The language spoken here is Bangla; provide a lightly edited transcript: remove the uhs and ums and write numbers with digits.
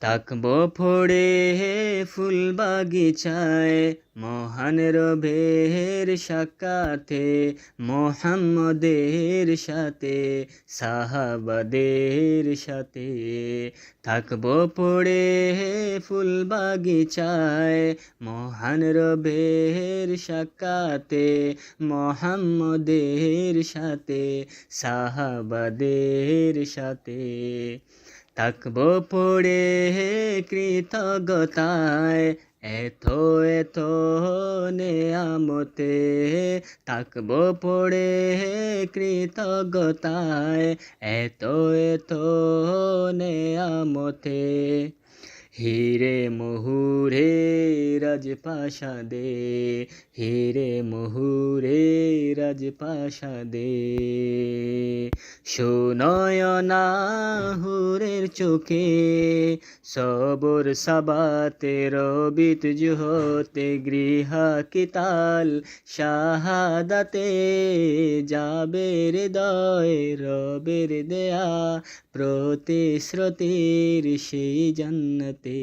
থাকবো পড়ে ফুল বাগিচায় মহান রবের সাক্ষাতে, মোহাম্মদের সাথে সাহাবাদের সাথে। থাকবো পড়ে ফুল বাগিচায় মহান রবের সাক্ষাতে, মোহাম্মদের সাথে সাহাবাদের সাথে। থাকবো পড়ে কৃতজ্ঞতায় এত এত নেয়ামতে, থাকবো পড়ে কৃতজ্ঞতায় এত এত নেয়ামতে। হীরে মহুরে রাজপ্রাসাদে, হীরে মহুরে রাজপ্রাসাদে, সুনয়না হুরের চোখে সবর সাবাতে রবিত জুহতে, গৃহা কিতাল শাহাদাতে যাবে হৃদয় রবের দেয়া প্রতিশ্রুতির সেই জান্নাতে।